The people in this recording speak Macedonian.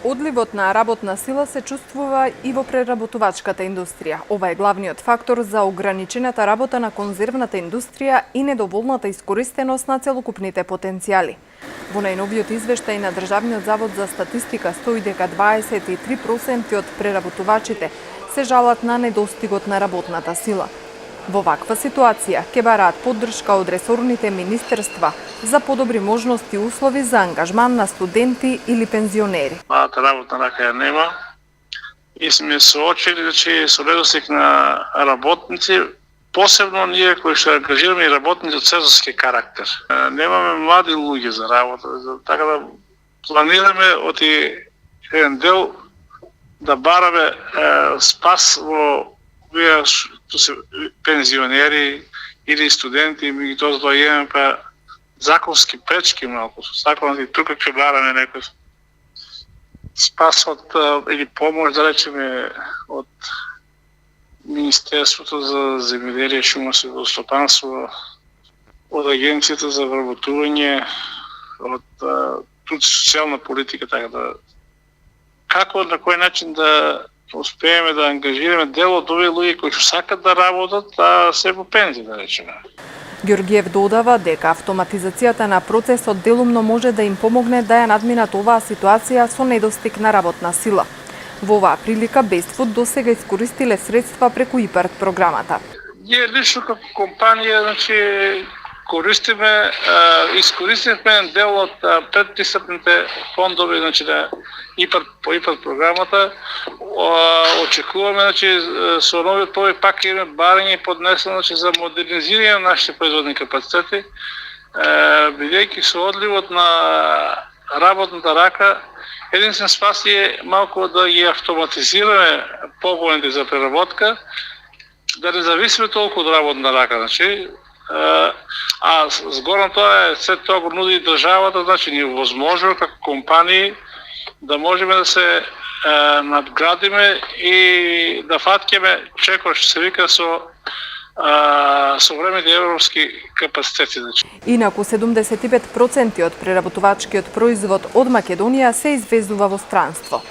Одливот на работна сила се чувствува и во преработувачката индустрија. Ова е главниот фактор за ограничената работа на конзервната индустрија и недоволната искористеност на целокупните потенцијали. Во најновиот извештај на Државниот завод за статистика стои дека 23% од преработувачите се жалат на недостигот на работната сила. Во ваква ситуација ќе бараат поддршка од ресорните министерства за подобри можности и услови за ангажман на студенти или пензионери. Малата работна рака ја нема и сме соочени со недостиг на работници, посебно ние кои што ангажираме и работници од сезонски карактер. Немаме млади луѓе за работа, така да планираме од еден дел да бараме спас во вие што се пензионери или студенти, ми тоа за тоа имаме па законски пречки малку. Законот и тука ќе бараме некој спас од или помош, да речеме, од Министерството за земјоделие, шумско стопанство, од Агенцијата за вработување, од тут социјална политика, така да како на кој начин да успееме да ангажираме дел од овие луѓе кои што сакат да работат, а се во пензија, да речеме. Георгиев додава дека автоматизацијата на процесот делумно може да им помогне да ја надминат оваа ситуација со недостиг на работна сила. Во оваа прилика Бестфуд досега искористиле средства преку ИПАРД програмата. Ние лично како компанија, искористивме дел од предпристапните фондови, на по ИПАРД програмата. Очекуваме, со новиот проект пак имаме барање поднесено за модернизирање на нашите производни капацитети, бидејќи со одливот на работната рака, единствен спас е малку да ги автоматизираме погоните за преработка, да не зависиме толку од работна рака, а згорно тоа се тоа го нуди државата, ни е возможно како компании да можеме да се надградиме и да фаткеме чекор, што се вика, со современите европски капацитети. Инаку 75% од преработувачкиот производ од Македонија се извезува во странство.